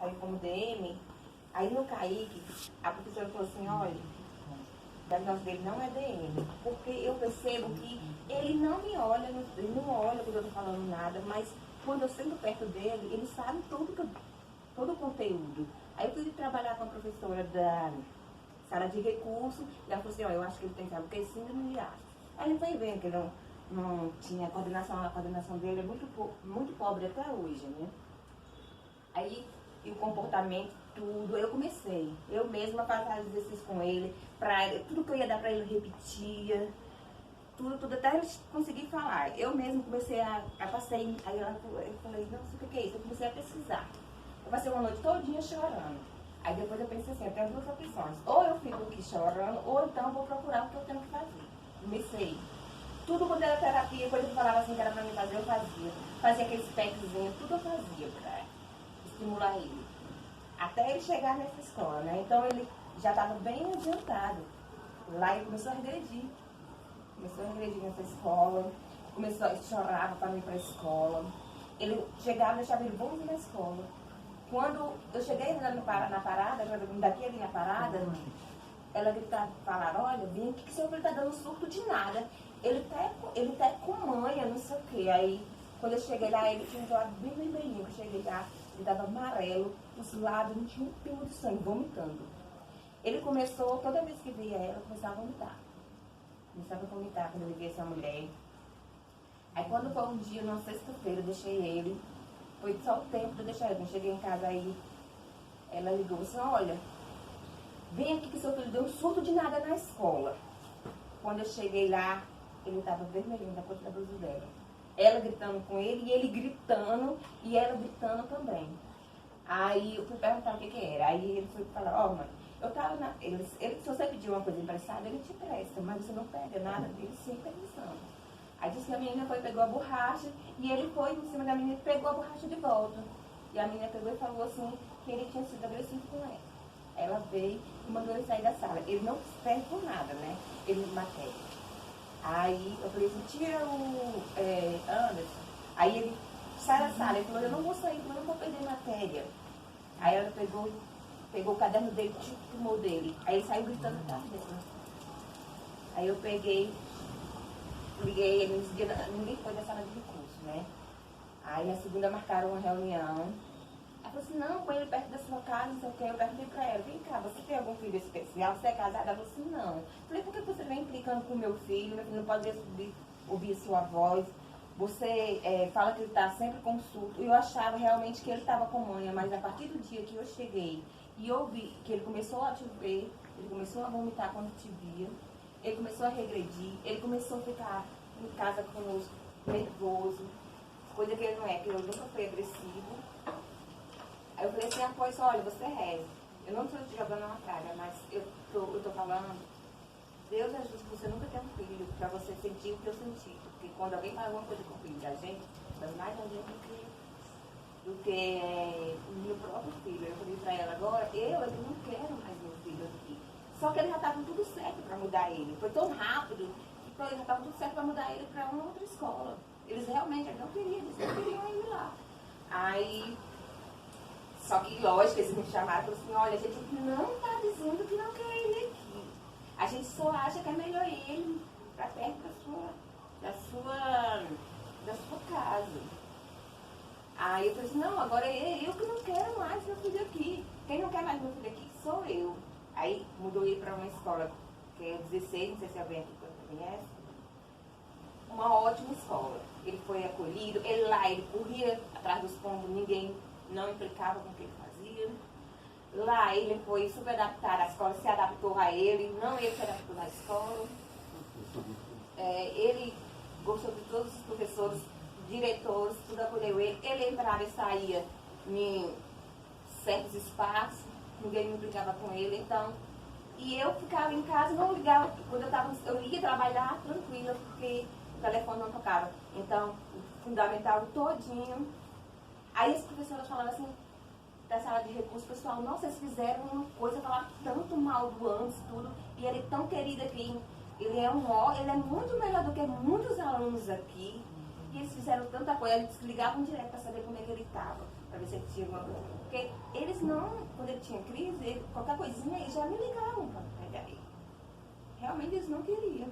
saiu como DM. Aí no Kaique, a professora falou assim, olha, o diagnóstico dele não é DM, porque eu percebo que ele não me olha, ele não olha quando eu estou falando nada, mas quando eu sento perto dele, ele sabe todo o conteúdo. Aí eu fui trabalhar com a professora da sala de recurso, e ela falou assim, ó, eu acho que ele tem, sabe, porque síndrome de Asperger. Aí ele foi vendo que ele não tinha coordenação, a coordenação dele é muito pobre até hoje, né? Aí, e o comportamento, tudo, eu mesma fazia exercícios com ele, tudo que eu ia dar pra ele repetia, tudo, até ele conseguir falar. Eu mesmo comecei a passei, aí eu falei, nossa, o que é isso? Eu comecei a pesquisar. Eu passei uma noite todinha chorando. Aí depois eu pensei assim, eu tenho duas opções, ou eu fico aqui chorando, ou então eu vou procurar o que eu tenho que fazer. Comecei. Tudo quando era terapia, coisa que falava assim que era pra mim fazer, eu fazia. Fazia aqueles packzinhos, tudo eu fazia pra estimular ele. Até ele chegar nessa escola, né? Então ele já estava bem adiantado. Lá ele começou a regredir. Começou a regredir nessa escola. Começou a chorar para ir para a escola. Ele chegava e deixava ele bonito na escola. Quando eu cheguei na parada, daqui ali na parada, ela gritava, falaram, olha, vem aqui que seu filho tá dando surto de nada. Ele tá com manha, não sei o quê. Aí, quando eu cheguei lá, ele tinha um lado bem vermelhinho. Eu cheguei lá, ele tava amarelo, os lábios não tinha um pingo de sangue, vomitando. Ele começou, toda vez que via ela, começava a vomitar. Começava a vomitar quando ele via essa mulher. Aí, quando foi um dia, numa sexta-feira, eu deixei ele. Foi só o tempo de eu deixar ele. Quando cheguei em casa aí, ela ligou assim, olha, vem aqui que seu filho deu um surto de nada na escola. Quando eu cheguei lá, ele estava vermelhinho da cor da blusa dela. Ela gritando com ele, e ele gritando, e ela gritando também. Aí eu fui perguntar o que era. Aí ele foi falar, ó, mãe, eu tava na... se você pedir uma coisa emprestada, ele te presta, mas você não pega nada dele sem permissão. Aí disse que a menina foi, pegou a borracha, e ele foi em cima da menina e pegou a borracha de volta. E a menina pegou e falou assim, que ele tinha sido agressivo com ela. Ela veio e mandou ele sair da sala. Ele não serve por nada, né? Ele matéria. Aí eu falei assim, tira o Anderson. Aí ele sai da sala. Ele falou, eu não vou sair, eu não vou perder matéria. Aí ela pegou o caderno dele, tomou dele. Aí ele saiu gritando na cabeça. Aí eu peguei, liguei ele, ninguém foi da sala de recurso, né? Aí na segunda marcaram uma reunião. Ela falou assim, não, põe ele perto da sua casa, não sei o que. Eu perguntei pra ela, vem cá, você tem algum filho especial? Você é casada? Ela falou assim, não. Eu falei, por que você vem implicando com o meu filho? Meu filho não pode ouvir a sua voz. Você fala que ele está sempre com surto. Eu achava realmente que ele estava com manha, mas a partir do dia que eu cheguei e ouvi que ele começou a te ver, ele começou a vomitar quando te via, ele começou a regredir, ele começou a ficar em casa conosco, nervoso, coisa que ele não é, que ele nunca foi agressivo. Aí eu falei assim, pois olha, você reza. Eu não estou te jogando uma praga, mas eu tô falando, Deus ajuda que você nunca tem um filho, para você sentir o que eu senti. Porque quando alguém faz alguma coisa com o filho da gente, dá mais a gente do que o meu próprio filho. Eu falei para ela agora, eu não quero mais meu filho aqui. Só que ele já estava tudo certo para mudar ele. Foi tão rápido, que já estava tudo certo para mudar ele para uma outra escola. Eles realmente não queriam, eles não queriam ir lá. Aí... Só que, lógico, eles me chamaram e falaram assim, olha, a gente não está dizendo que não quer ele aqui. A gente só acha que é melhor ele para perto da sua casa. Aí eu falei assim, não, agora eu que não quero mais meu filho aqui. Quem não quer mais meu filho aqui sou eu. Aí mudou ele para uma escola, que é 16, não sei se alguém aqui conhece. Uma ótima escola. Ele foi acolhido, ele corria atrás dos pombos, ninguém não implicava com o que ele fazia. Lá ele foi super adaptado, a escola se adaptou a ele, não ele se adaptou à escola. Ele gostou de todos os professores, diretores, tudo acolheu ele. Ele entrava e saía em certos espaços, ninguém me implicava com ele, então. E eu ficava em casa, não ligava, quando eu ia trabalhar tranquila, porque o telefone não tocava. Então, o fundamental todinho. Aí as professoras falavam assim, da sala de recurso, pessoal, nossa, eles fizeram uma coisa, falaram tanto mal do Anderson, tudo, e ele é tão querido aqui, ele é muito melhor do que muitos alunos aqui, e eles fizeram tanta coisa, eles ligavam direto para saber como é que ele estava, para ver se ele tinha alguma coisa, porque eles não, quando ele tinha crise, qualquer coisinha, eles já me ligavam para pegar ele. Realmente eles não queriam.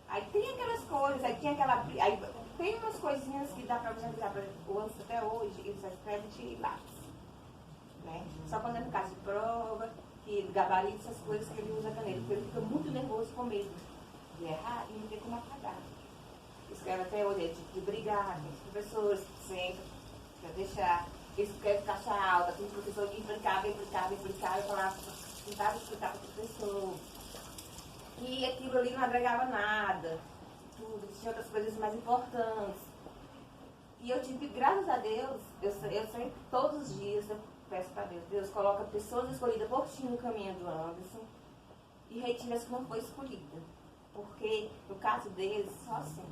Aí tem aquelas coisas, aí tinha aquela. Aí tem umas coisinhas que dá para você usar, o ANSI até hoje, ele só escreve de lápis. Né? Só quando é no caso de prova, que gabarito, essas coisas que ele usa caneta, porque ele fica muito nervoso com medo de errar e não tem como apagar. Escreve até hoje, ele tipo de brigar com os professores, sempre, para deixar. Ele escreve caixa alta, tem professor que implicava, eu falava, tentava explicar para o professor. Que aquilo ali não agregava nada, tudo, tinha outras coisas mais importantes. E eu tive, graças a Deus, eu sempre, todos os dias, eu peço para Deus, Deus coloca pessoas escolhidas por ti no caminho do Anderson e retira as que não foi escolhida. Porque, no caso deles, só assim.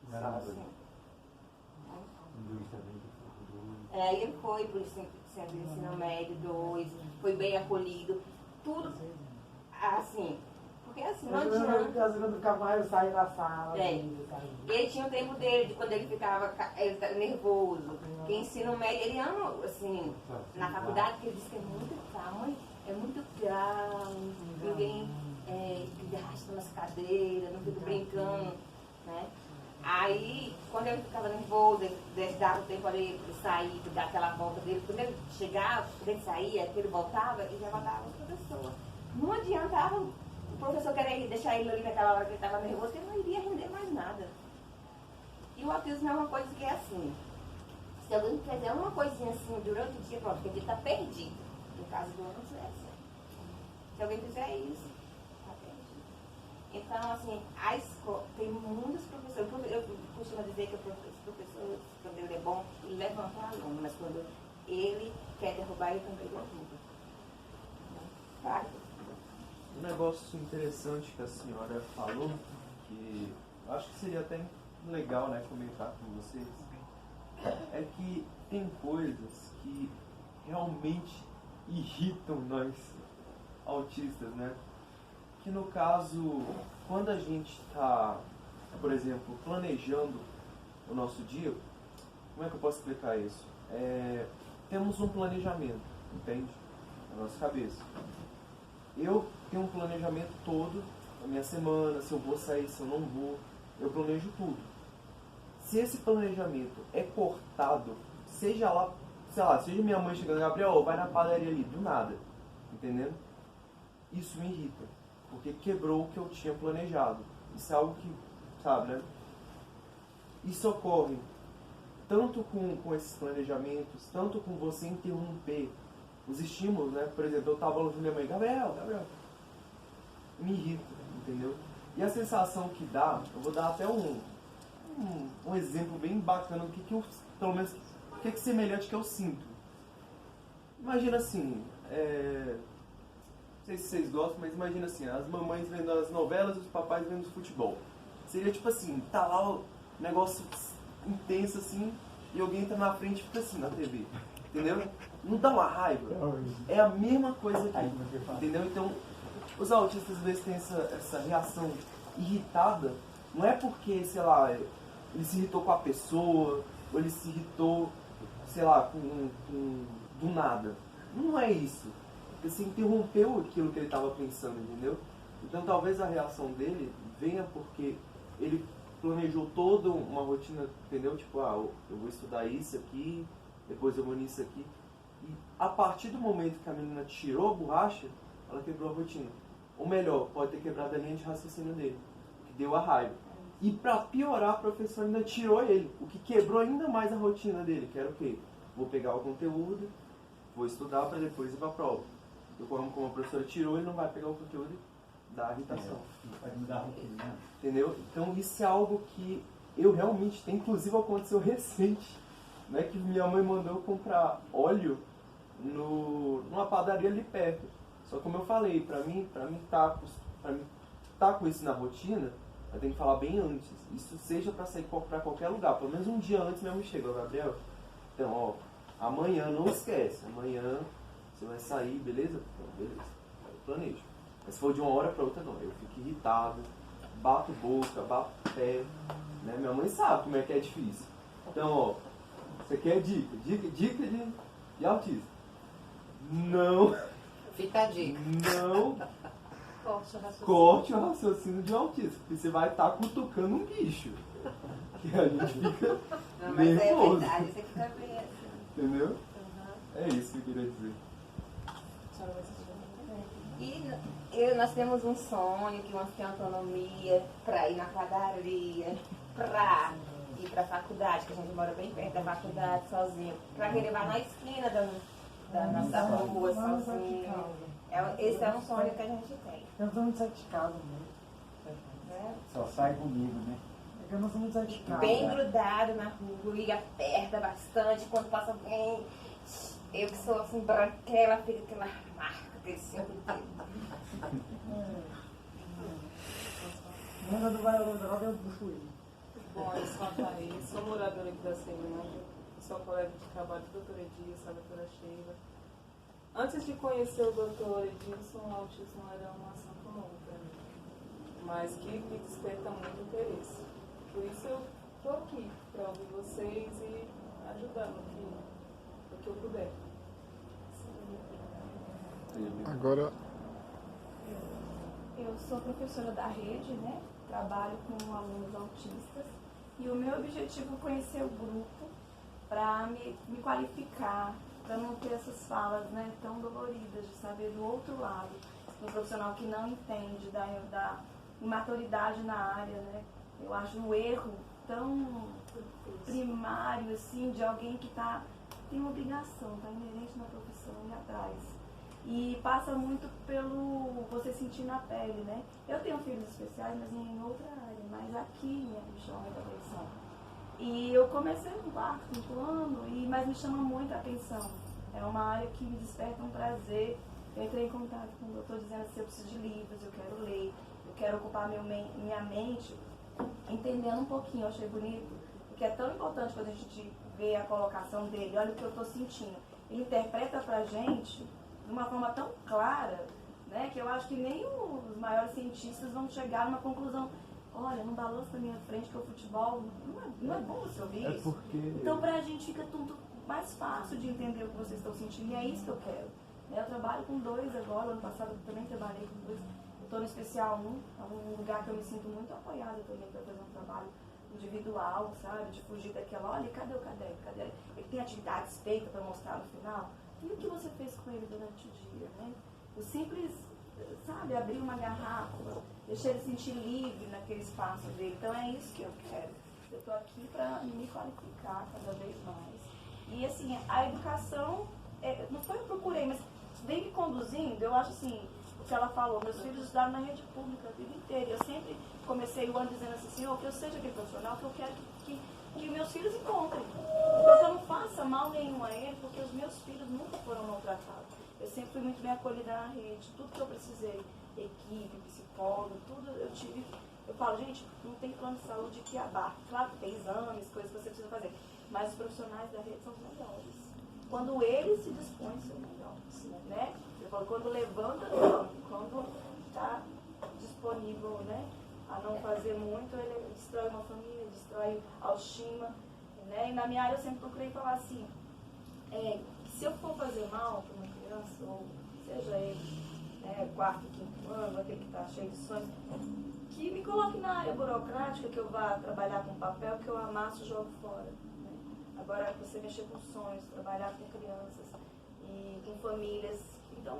Só assim. Ele foi para o ensino médio 2, foi bem acolhido, tudo assim. Porque assim, não adianta. Às vezes ficava mais, eu saí da sala. Ele tinha o tempo dele, de quando ele ficava nervoso. Que ensino médio, ele ama, assim, na faculdade, que ele disse que é muito calma, é muito calmo, ninguém arrasta nas cadeiras, não fica brincando, né? Aí, quando ele ficava nervoso, ele dava o tempo para ele sair, dar aquela volta dele. Quando ele chegava, quando ele saía, que ele voltava, ele já voltava com a pessoa. Não adiantava o professor querer deixar ele ali naquela hora que ele estava nervoso, que ele não iria render mais nada. E o autismo é uma coisa que é assim. Se alguém fizer uma coisinha assim durante o dia, pronto, porque ele está perdido. No caso do Anderson é assim. Se alguém fizer isso, está perdido. Então, assim, a escola, tem muitos professores. Eu costumo dizer que os professores, quando ele é bom, ele levanta o aluno, mas quando ele quer derrubar, ele também derruba. Claro. Um negócio interessante que a senhora falou, que eu acho que seria até legal, né, comentar com vocês, é que tem coisas que realmente irritam nós autistas, né? Que no caso, quando a gente está, por exemplo, planejando o nosso dia, como é que eu posso explicar isso? Temos um planejamento, entende? Na nossa cabeça. Eu tenho um planejamento todo, a minha semana, se eu vou sair, se eu não vou, eu planejo tudo. Se esse planejamento é cortado, seja lá, sei lá, seja minha mãe chegando, Gabriel, vai na padaria ali, do nada, entendendo? Isso me irrita, porque quebrou o que eu tinha planejado. Isso é algo que, sabe, né? Isso ocorre tanto com esses planejamentos, tanto com você interromper os estímulos, né? Por exemplo, eu estava falando com minha mãe, Gabriel, me irrita, entendeu? E a sensação que dá, eu vou dar até um exemplo bem bacana do que eu, pelo menos, o que é semelhante que eu sinto. Imagina assim, não sei se vocês gostam, mas imagina assim, as mamães vendo as novelas e os papais vendo o futebol. Seria tipo assim, tá lá o negócio intenso assim, e alguém entra na frente e fica assim na TV. Entendeu? Não dá uma raiva. É a mesma coisa aqui. Entendeu? Então, os autistas às vezes têm essa reação irritada. Não é porque, sei lá, ele se irritou com a pessoa, ou ele se irritou, sei lá, do nada. Não é isso. Porque você interrompeu aquilo que ele estava pensando, entendeu? Então talvez a reação dele venha porque ele planejou toda uma rotina, entendeu? Tipo, eu vou estudar isso aqui, depois eu vou nisso aqui. E a partir do momento que a menina tirou a borracha, ela quebrou a rotina. Ou melhor, pode ter quebrado a linha de raciocínio dele, que deu a raiva. E para piorar, a professora ainda tirou ele, o que quebrou ainda mais a rotina dele, que era o quê? Vou pegar o conteúdo, vou estudar para depois ir para a prova. Eu, como a professora tirou, ele não vai pegar o conteúdo e dar irritação. Pode mudar a rotina, né? Entendeu? Então isso é algo que eu realmente, inclusive aconteceu recente, né, que minha mãe mandou eu comprar óleo numa padaria ali perto. Só como eu falei, pra mim tá com isso na rotina, eu tenho que falar bem antes. Isso seja pra sair pra qualquer lugar, pelo menos um dia antes mesmo chega, Gabriel. Então, ó, amanhã não esquece, amanhã você vai sair, beleza? Então, beleza, eu planejo. Mas se for de uma hora pra outra, não, eu fico irritado, bato boca, bato pé, né? Minha mãe sabe como é que é difícil. Então, ó, você quer dica de autismo. não, Fica a dica. não Corte o raciocínio. corte o raciocínio de autista, porque você vai estar cutucando um bicho. Que a gente fica Não, mas é nervoso. verdade, você fica bem assim. Entendeu? Uhum. É isso que eu queria dizer. A senhora vai assistir. Nós temos um sonho que nós temos autonomia para ir na padaria, para ir para a faculdade, que a gente mora bem perto da faculdade sozinho, para querer levar na esquina da nossa rua sozinho. Esse é um sonho que a gente tem. Eu não sou muito sair de casa, né? Né? Só sai comigo, né? É que eu não sou muito sair de casa. Bem grudado na rua e aperta bastante quando passa alguém. Eu que sou assim branquela, fica aquela marca desse cinco dedos. Lembra do vai droga, eu fui. Bom, eu sou a Thaís, sou moradora aqui da Ceilândia, sou colega de trabalho do doutor Edilson, a doutora Sheila. Antes de conhecer o doutor Edilson, o autismo era uma ação comum para mim, mas que me desperta muito interesse. Por isso eu estou aqui, para ouvir vocês e ajudar no que eu puder. Agora, Eu sou professora da rede, né? Trabalho com alunos autistas e o meu objetivo é conhecer o grupo para me qualificar, para não ter essas falas, né, tão doloridas, de saber do outro lado, do profissional que não entende, da imaturidade na área, né? Eu acho um erro tão primário, assim, de alguém que tem uma obrigação, está inerente na profissão e atrás. E passa muito pelo você sentir na pele, né? Eu tenho filhos especiais, mas em outra área, mas aqui me chama muita atenção. E eu comecei no quarto, quinto ano, mas me chama muita atenção. É uma área que me desperta um prazer. Eu entrei em contato com o doutor dizendo assim, eu preciso de livros, eu quero ler, eu quero ocupar minha mente, entendendo um pouquinho. Eu achei bonito, porque é tão importante quando a gente vê a colocação dele, olha o que eu estou sentindo. Ele interpreta pra gente de uma forma tão clara, né, que eu acho que nem os maiores cientistas vão chegar numa conclusão. Olha, não balança na minha frente que o futebol não é bom você ouvir isso. Porque Então pra gente fica tudo mais fácil de entender o que vocês estão sentindo e é isso que eu quero. Eu trabalho com 2 agora, ano passado eu também trabalhei com 2. Eu estou no especial 1, é um lugar que eu me sinto muito apoiada também para fazer um trabalho individual, sabe? De fugir daquela, olha, cadê o caderno? Cadê? Ele tem atividades feitas para mostrar no final. E o que você fez com ele durante o dia, né? O simples, sabe, abrir uma garrafa, deixar ele sentir livre naquele espaço dele. Então é isso que eu quero. Eu estou aqui para me qualificar cada vez mais. E assim, a educação, não foi eu procurei, mas vem me conduzindo, eu acho assim, o que ela falou, meus filhos estudaram na rede pública a vida inteira. Eu sempre comecei o ano dizendo assim, Senhor, que eu seja aquele profissional que eu quero que meus filhos encontrem. Então, que eu não faça mal nenhum a ele, porque os meus filhos nunca foram maltratados. Eu sempre fui muito bem acolhida na rede, tudo que eu precisei, equipe, psicólogo, tudo eu tive. Eu falo, gente, não tem plano de saúde que abarque. Claro que tem exames, coisas que você precisa fazer, mas os profissionais da rede são os melhores. Quando eles se dispõem a ser melhores, né? Eu falo, quando levanta, quando está disponível, né? A não fazer muito, ele destrói uma família, destrói a autoestima, né? E na minha área eu sempre procurei falar assim, que se eu for fazer mal para uma criança, ou seja ele, né, 4º, 5º ano, aquele que está cheio de sonhos, que me coloque na área burocrática, que eu vá trabalhar com papel, que eu amasso e jogo fora. Né? Agora, você mexer com sonhos, trabalhar com crianças e com famílias, então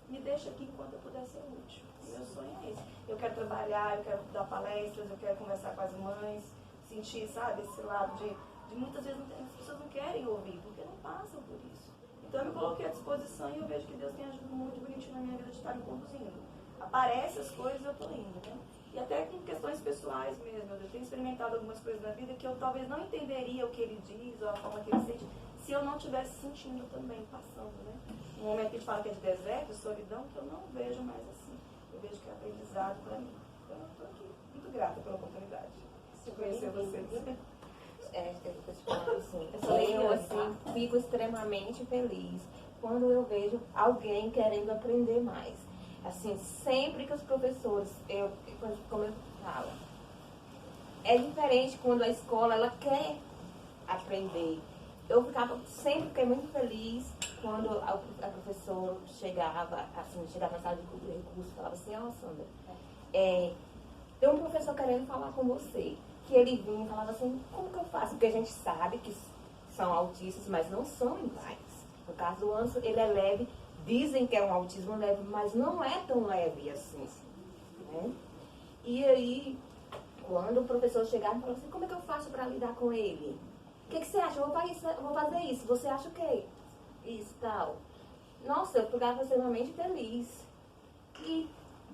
me deixa aqui enquanto eu puder ser útil. Meu sonho é esse. Eu quero trabalhar, eu quero dar palestras, eu quero conversar com as mães, sentir, sabe, esse lado de muitas vezes as pessoas não querem ouvir, porque não passam por isso. Então eu me coloquei à disposição e eu vejo que Deus tem ajuda muito bonitinho na minha vida de estar me conduzindo. Aparece as coisas, eu estou indo, né? E até com questões pessoais mesmo. Eu tenho experimentado algumas coisas na vida que eu talvez não entenderia o que ele diz ou a forma que ele sente, se eu não estivesse sentindo também, passando, né? No momento que a gente fala que é de deserto, solidão, que eu não vejo mais assim. Eu vejo que é aprendizado para mim. Então eu estou aqui, muito grata pela oportunidade de conhecer vocês. Eu te falo assim, eu assim, fico extremamente feliz quando eu vejo alguém querendo aprender mais. Assim, sempre que os professores, como eu falo, é diferente quando a escola ela quer aprender. Eu sempre fiquei muito feliz quando a professora chegava, assim, chegava na sala de recurso e falava assim, ó, Sandra, tem um professor querendo falar com você. Que ele vinha e falava assim, como que eu faço? Porque a gente sabe que são autistas, mas não são iguais. No caso do Anderson, ele é leve, dizem que é um autismo leve, mas não é tão leve assim. Né? E aí, quando o professor chegava e falava assim, como é que eu faço para lidar com ele? O que você acha? Eu vou fazer isso. Você acha o quê? Isso, tal. Nossa, eu ficava extremamente feliz. E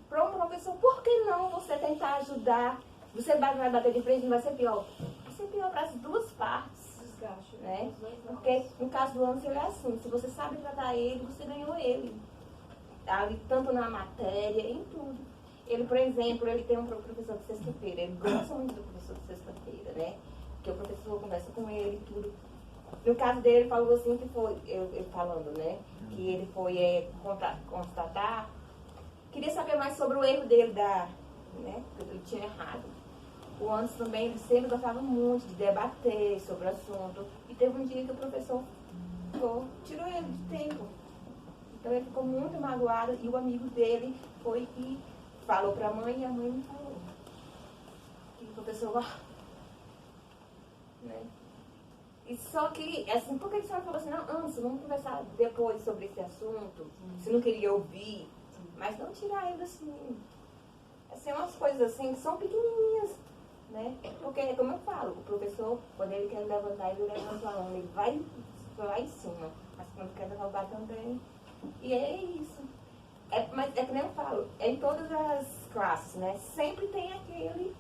para um professor, por que não você tentar ajudar? Você vai bater de frente, não vai ser pior. Vai ser pior para as duas partes. Desgaste. Né? Porque no caso do Anderson, ele é assim. Se você sabe tratar ele, você ganhou ele. Ali, tanto na matéria, em tudo. Ele, por exemplo, ele tem um professor de sexta-feira. Ele gosta muito do professor de sexta-feira, né? Porque o professor conversa com ele e tudo. No caso dele, ele falou assim que foi, eu falando, né? Que ele foi constatar. Queria saber mais sobre o erro dele, né? Que ele tinha errado. O Anderson também, ele sempre gostava muito de debater sobre o assunto. E teve um dia que o professor tirou ele de tempo. Então ele ficou muito magoado e o amigo dele foi e falou para a mãe e a mãe não falou. E o professor, né? E só que, assim, por que a senhora falou assim, não, Anderson, vamos conversar depois sobre esse assunto? Se não queria ouvir, mas não tirar ele assim. Assim, umas coisas assim que são pequenininhas, né? Porque, como eu falo, o professor, quando ele quer levantar, ele levanta o aluno, ele vai lá em cima. Mas quando quer derrubar também. E é isso. Mas é que nem eu falo, é em todas as classes, né? Sempre tem aquele,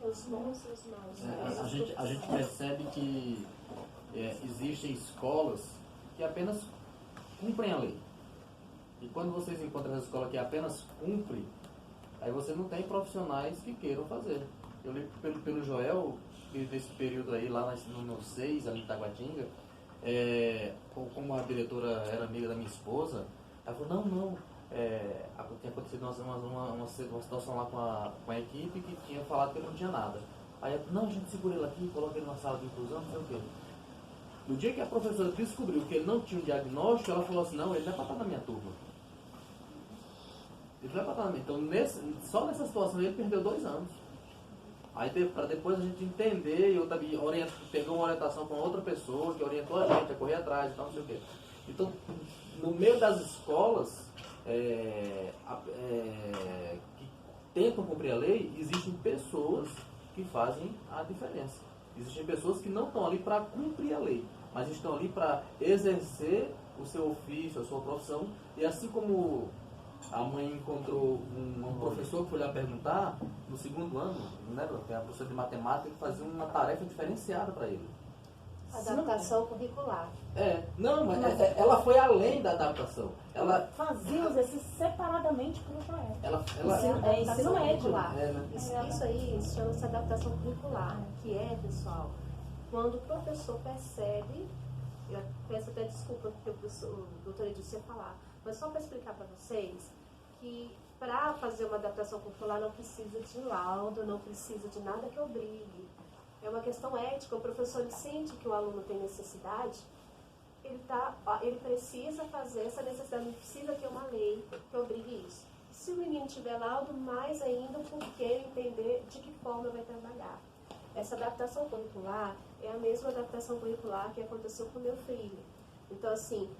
os bons e os maus. A gente percebe que existem escolas que apenas cumprem a lei. E quando vocês encontram as escolas que apenas cumprem, aí você não tem profissionais que queiram fazer. Eu lembro pelo Joel, desse período aí, lá no 6, ali em Taguatinga, como a diretora era amiga da minha esposa, ela falou, não, tinha acontecido uma situação lá com a equipe que tinha falado que não tinha nada. Aí eu, não, a gente segura ele aqui, coloca ele na sala de inclusão, não sei o quê. No dia que a professora descobriu que ele não tinha um diagnóstico, ela falou assim, não, ele não é para estar na minha turma. Ele não é para estar na minha. Então, só nessa situação ele perdeu 2 anos. Aí para depois a gente entender, eu também pegou uma orientação com outra pessoa que orientou a gente a correr atrás e tal, não sei o quê. Então, no meio das escolas que tentam cumprir a lei, existem pessoas que fazem a diferença. Existem pessoas que não estão ali para cumprir a lei, mas estão ali para exercer o seu ofício, a sua profissão. E assim como a mãe encontrou um professor que foi lá perguntar, no 2º ano, né, tem a professora de matemática que fazia uma tarefa diferenciada para ele. Adaptação curricular. Não, mas ela foi além da adaptação. Ela fazia os exercícios separadamente para o Joel. Ensino médio. Né? Isso aí chama-se adaptação curricular, que é, pessoal, quando o professor percebe, eu peço até desculpa porque o doutor Edilson ia falar, mas só para explicar para vocês que para fazer uma adaptação curricular não precisa de laudo, não precisa de nada que obrigue. É uma questão ética, o professor sente que o aluno tem necessidade, ele precisa fazer essa necessidade, não precisa ter uma lei que obrigue isso. Se o menino tiver laudo, mais ainda porque ele entender de que forma vai trabalhar. Essa adaptação curricular é a mesma adaptação curricular que aconteceu com o meu filho. Então, assim,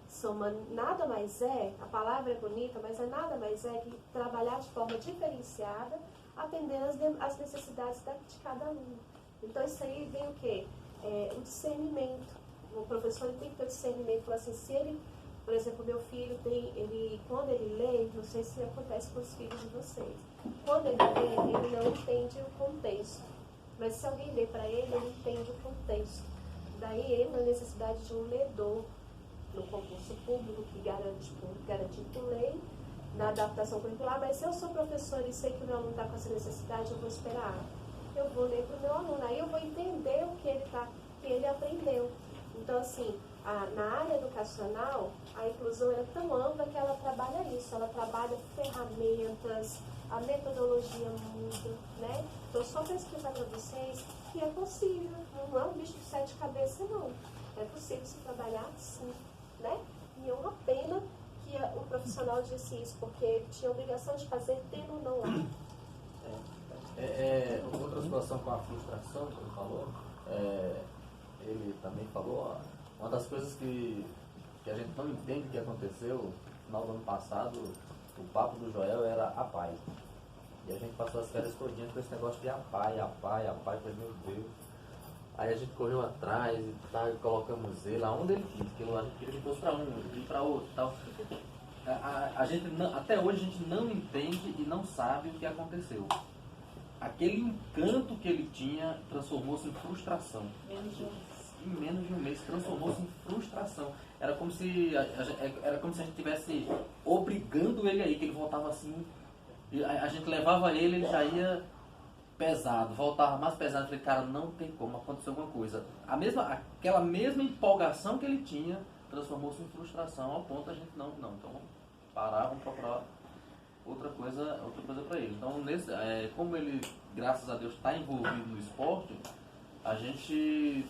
nada mais a palavra é bonita, mas nada mais que trabalhar de forma diferenciada, atendendo às necessidades de cada aluno. Então, isso aí vem o quê? O discernimento. O professor tem que ter o discernimento. Falar assim, se ele, por exemplo, meu filho quando ele lê, não sei se acontece com os filhos de vocês, quando ele lê, ele não entende o contexto. Mas se alguém lê para ele, ele entende o contexto. Daí entra a necessidade de um ledor no concurso público que garantido por lei, na adaptação curricular. Mas se eu sou professor e sei que o meu aluno está com essa necessidade, eu vou esperar. Eu vou ler para o meu aluno, aí eu vou entender o que ele aprendeu. Então, assim, na área educacional, a inclusão é tão ampla que ela trabalha isso, ela trabalha ferramentas, a metodologia muda, né? Então, só para explicar para vocês que é possível, não é um bicho de 7 cabeças, não. É possível se trabalhar assim, né? E é uma pena que o profissional disse isso, porque ele tinha a obrigação de fazer tendo ou não lá. Outra situação com a frustração que ele falou, ele também falou, uma das coisas que a gente não entende que aconteceu no final do ano passado, o papo do Joel era a paz. E a gente passou as férias todinhas com esse negócio de a pai, falei, meu Deus. Aí a gente correu atrás e tal, e colocamos ele aonde ele quis, porque a gente queria que fosse para um, ir para outro e tal. A gente não, até hoje a gente não entende e não sabe o que aconteceu. Aquele encanto que ele tinha transformou-se em frustração. Em menos de um mês transformou-se em frustração. Era como se a gente estivesse obrigando ele aí, que ele voltava assim. A gente levava ele, ele já ia pesado, voltava mais pesado. Eu falei, cara, não tem como, acontecer alguma coisa. Aquela mesma empolgação que ele tinha transformou-se em frustração, ao ponto a gente não, então vamos parar, vamos procurar outra coisa para ele. Então, como ele, graças a Deus, está envolvido no esporte, a gente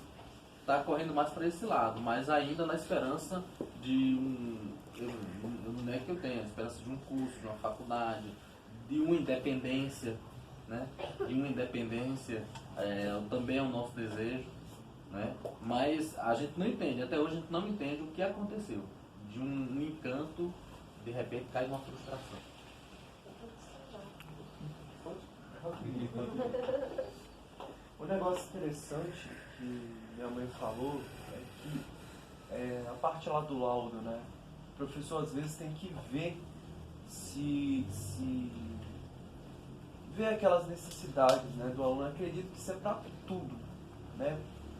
está correndo mais para esse lado, mas ainda na esperança de não é que eu tenho, a esperança de um curso, de uma faculdade, de uma independência, né? De uma independência, também é o nosso desejo, né? Mas a gente não entende, até hoje a gente não entende o que aconteceu. De um encanto, de repente cai uma frustração. Um negócio interessante que minha mãe falou é que a parte lá do laudo, né? O professor às vezes tem que ver ver aquelas necessidades, né, do aluno. Eu acredito que isso é para tudo, né?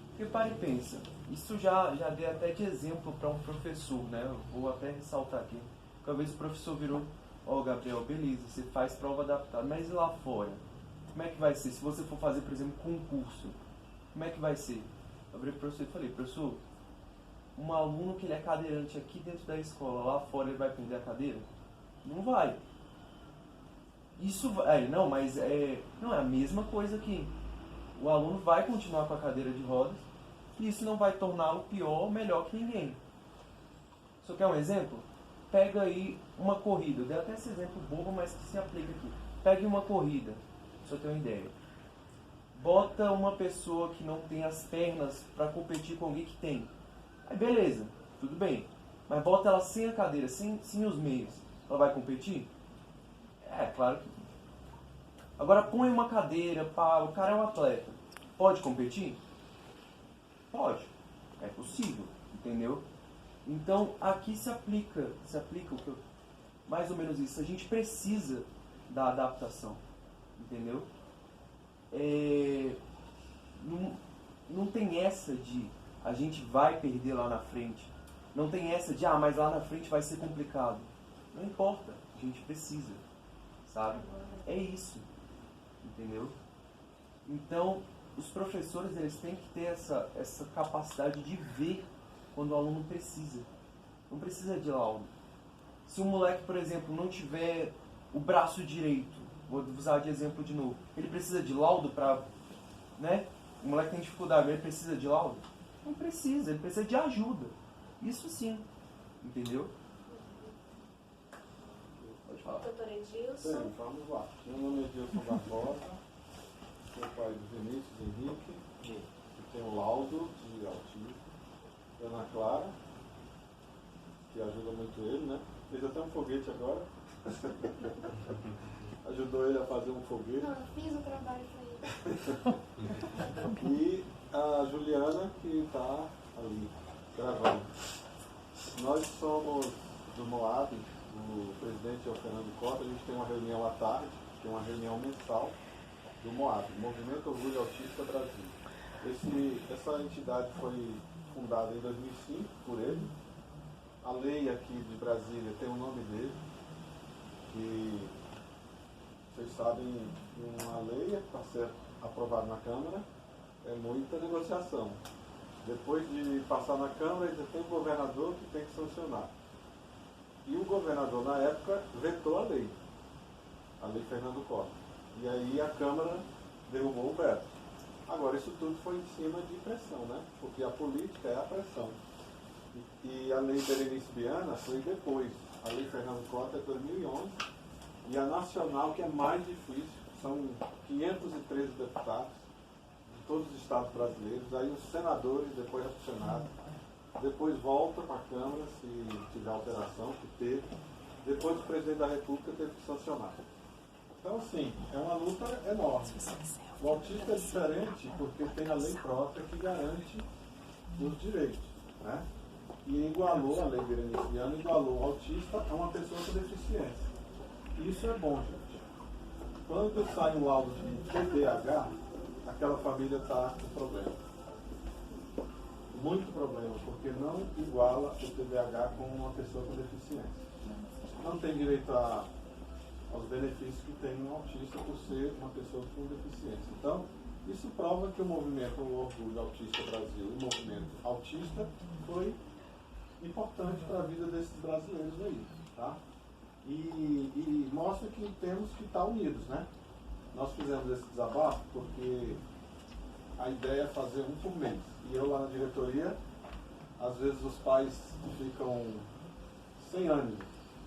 Porque para e pensa, isso já dei até de exemplo para um professor, né? Eu vou até ressaltar aqui. Uma vez o professor virou, Gabriel, beleza, você faz prova adaptada, mas e lá fora? Como é que vai ser? Se você for fazer, por exemplo, concurso, como é que vai ser? Eu virei pro professor e falei, professor, um aluno que ele é cadeirante aqui dentro da escola, lá fora ele vai perder a cadeira? Não vai. Isso vai, não, mas não é a mesma coisa aqui. O aluno vai continuar com a cadeira de rodas e isso não vai torná-lo pior ou melhor que ninguém. Só quer um exemplo? Pega aí uma corrida. Eu dei até esse exemplo bobo, mas que se aplica aqui. Pegue uma corrida, só ter uma ideia. Bota uma pessoa que não tem as pernas para competir com alguém que tem. Aí beleza, tudo bem. Mas bota ela sem a cadeira, sem os meios. Ela vai competir? Claro que não. Agora põe uma cadeira, o cara é um atleta. Pode competir? Pode. É possível, entendeu? Então aqui se aplica o que mais ou menos isso. A gente precisa da adaptação, entendeu? Não tem essa de a gente vai perder lá na frente. Não tem essa de mas lá na frente vai ser complicado. Não importa, a gente precisa, sabe? É isso, entendeu? Então, os professores eles têm que ter essa capacidade de ver quando o aluno precisa. Não precisa de laudo. Se um moleque, por exemplo, não tiver o braço direito, vou usar de exemplo de novo, ele precisa de laudo para, né? O moleque tem dificuldade, ele precisa de laudo? Não precisa, ele precisa de ajuda. Isso sim, entendeu? Pode falar. Doutor Edilson. Sim, vamos lá. Meu nome é Edilson Barbosa, sou pai do Vinícius Henrique, que tem um laudo de autismo. Ana Clara, que ajuda muito ele, né? Fez até um foguete agora. Ajudou ele a fazer um foguete. Não, eu fiz o trabalho para ele. E a Juliana, que está ali, gravando. Nós somos do MOAB, o presidente é o Fernando Costa. A gente tem uma reunião à tarde, que é uma reunião mensal do MOAB, Movimento Orgulho Autista Brasil. Essa entidade foi fundada em 2005 por ele. A lei aqui de Brasília tem o nome dele, que vocês sabem, uma lei para ser aprovada na Câmara é muita negociação. Depois de passar na Câmara, ainda tem o governador que tem que sancionar. E o governador, na época, vetou a lei Fernando Costa. E aí a Câmara derrubou o veto. Agora, isso tudo foi em cima de pressão, né? Porque a política é a pressão. E a lei Berenice Viana foi depois. A lei Fernando Cota é 2011. E a nacional, que é mais difícil, são 513 deputados de todos os estados brasileiros. Aí os senadores, depois vai para o Senado. Depois volta para a Câmara, se tiver alteração, que teve. Depois o presidente da República teve que sancionar. Então, assim, é uma luta enorme. O autista é diferente porque tem a lei própria que garante os direitos, né? E igualou, a lei Berenice Viana igualou o autista a uma pessoa com deficiência. Isso é bom, gente. Quando sai um laudo de TDAH, aquela família está com problema. Muito problema, porque não iguala o TDAH com uma pessoa com deficiência. Não tem direito aos benefícios que tem um autista por ser uma pessoa com deficiência. Então, isso prova que o movimento Orgulho Autista Brasil e o movimento autista foi importante para a vida desses brasileiros aí, tá? E mostra que temos que estar unidos, né? Nós fizemos esse desabafo porque a ideia é fazer um por mês. E eu lá na diretoria, às vezes os pais ficam sem ânimo,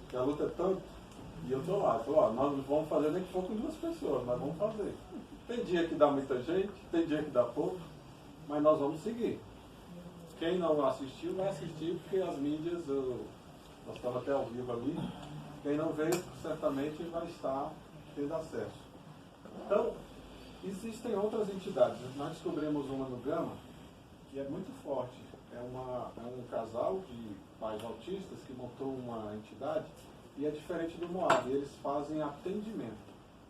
porque a luta é tanto, e eu estou lá, nós vamos fazer nem que for com 2 pessoas, mas vamos fazer. Tem dia que dá muita gente, tem dia que dá pouco, mas nós vamos seguir. Quem não assistiu, vai assistir, porque as mídias, nós estamos até ao vivo ali, quem não veio, certamente vai estar tendo acesso. Então, existem outras entidades. Nós descobrimos uma no Gama, que é muito forte. É um casal de pais autistas que montou uma entidade e é diferente do Moab. Eles fazem atendimento.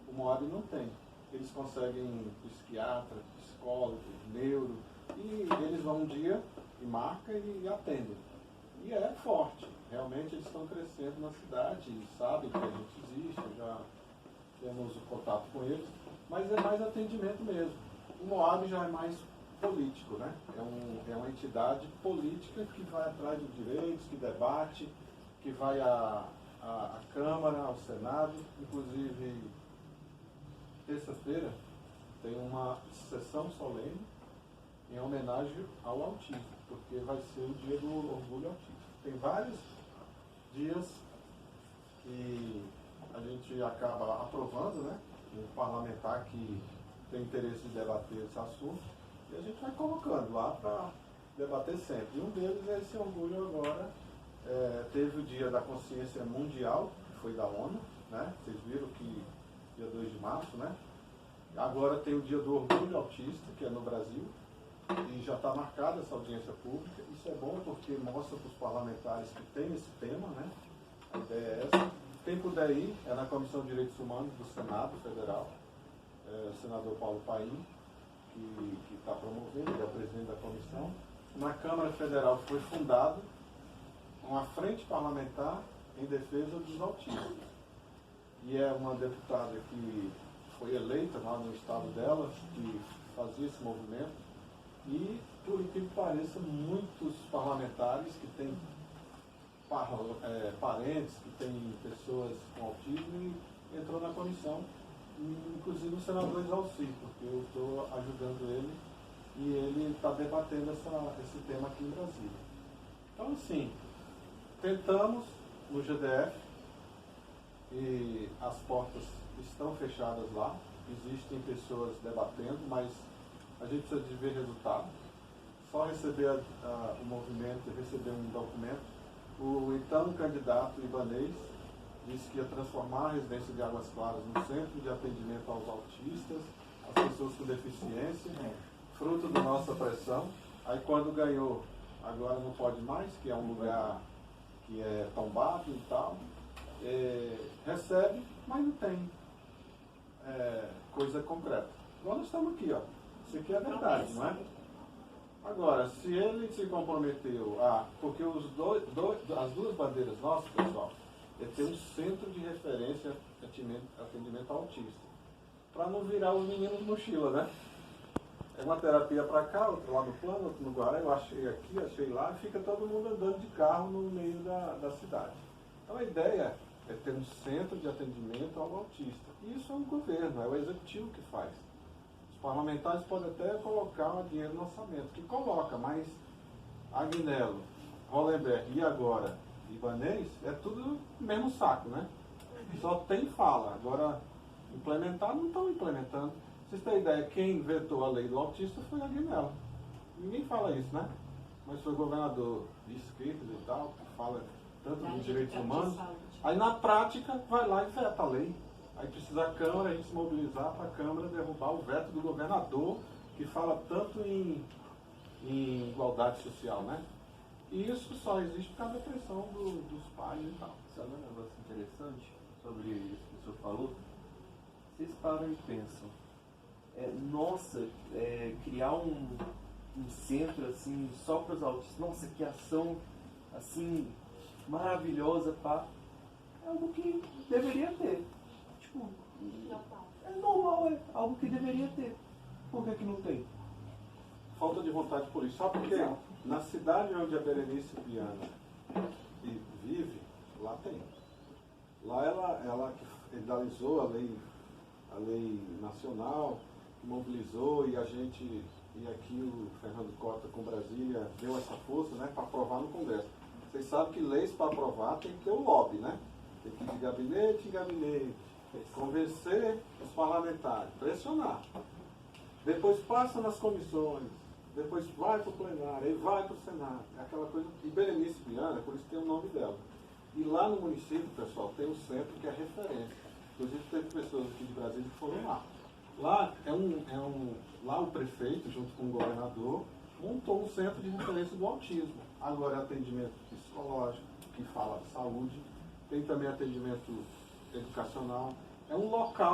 O Moab não tem. Eles conseguem psiquiatra, psicólogo, neuro, e eles vão um dia e marcam e atendem. E é forte. Realmente eles estão crescendo na cidade e sabem que a gente existe, já temos o contato com eles, mas é mais atendimento mesmo. O Moab já é mais político, né? É uma entidade política que vai atrás dos direitos, que debate, que vai à Câmara, ao Senado. Inclusive, terça-feira tem uma sessão solene em homenagem ao autismo, porque vai ser o dia do orgulho autista. Tem vários dias que a gente acaba aprovando, né? Um parlamentar que tem interesse de debater esse assunto, e a gente vai colocando lá para debater sempre. E um deles é esse orgulho agora. Teve o Dia da Consciência Mundial, que foi da ONU, né? Vocês viram que dia 2 de março, né? Agora tem o Dia do Orgulho Autista, que é no Brasil, e já está marcada essa audiência pública. Isso é bom porque mostra para os parlamentares que tem esse tema, né? A ideia é essa. Quem puder ir, é na Comissão de Direitos Humanos do Senado Federal, o senador Paulo Paim, que está promovendo, ele é o presidente da comissão. Na Câmara Federal foi fundado uma frente parlamentar em defesa dos autistas. E é uma deputada que foi eleita lá no estado dela, que fazia esse movimento. E, por incrível que pareça, muitos parlamentares que têm parentes, que têm pessoas com autismo, e entrou na comissão, inclusive o senador Exalci, porque eu estou ajudando ele e ele está debatendo esse tema aqui em Brasília. Então, assim, tentamos no GDF e as portas estão fechadas lá, existem pessoas debatendo, mas a gente precisa de ver resultado. Só receber o movimento, receber um documento. O então candidato libanês disse que ia transformar a residência de Águas Claras no centro de atendimento aos autistas, às pessoas com deficiência, fruto da nossa pressão. Aí quando ganhou, agora não pode mais, que é um lugar que é tombado e tal, recebe, mas não tem coisa concreta. Agora nós estamos aqui, ó. Isso aqui é verdade, não é? Agora, se ele se comprometeu porque as duas bandeiras nossas, pessoal, é ter um centro de referência atendimento autista. Para não virar os meninos mochila, né? É uma terapia para cá, outra lá no plano, outra no Guará, eu achei aqui, achei lá, e fica todo mundo andando de carro no meio da cidade. Então a ideia é ter um centro de atendimento ao autista. E isso é um governo, é o executivo que faz. Os parlamentares podem até colocar dinheiro no orçamento, que coloca, mas Agnello, Hollenberg e agora Ibanez, é tudo mesmo saco, né? Só tem fala. Agora, implementar, não estão implementando. Vocês têm ideia, quem vetou a lei do autista foi a Guinela. Ninguém fala isso, né? Mas foi governador de esquerda e tal, que fala tanto dos direitos humanos. Aí na prática vai lá e veta a lei. Aí precisa a Câmara, a gente se mobilizar para a Câmara derrubar o veto do governador, que fala tanto em igualdade social, né? E isso só existe por causa da pressão dos pais e tal. Sabe um negócio interessante sobre isso que o senhor falou? Vocês param e pensam, criar um centro assim só para os autistas, nossa, que ação assim maravilhosa, pá, é algo que deveria ter. Tipo, é normal, é algo que deveria ter. Por que não tem? Falta de vontade por isso. Sabe por quê? Na cidade onde a Berenice Viana vive, lá tem. Lá ela que idealizou a lei nacional, que mobilizou e aqui o Fernando Cota com Brasília deu essa força, né, para aprovar no Congresso. Vocês sabem que leis para aprovar tem que ter o lobby, né? Tem que ir de gabinete em gabinete, convencer os parlamentares, pressionar. Depois passa nas comissões, depois vai para o plenário, aí vai para o Senado. É aquela coisa. E Berenice Viana, por isso tem o nome dela. E lá no município, pessoal, tem um centro que é referência. Inclusive teve pessoas aqui de Brasília que foram lá. Lá lá o prefeito, junto com o governador, montou um centro de referência do autismo. Agora é atendimento psicológico, que fala de saúde, tem também atendimento educacional. É um local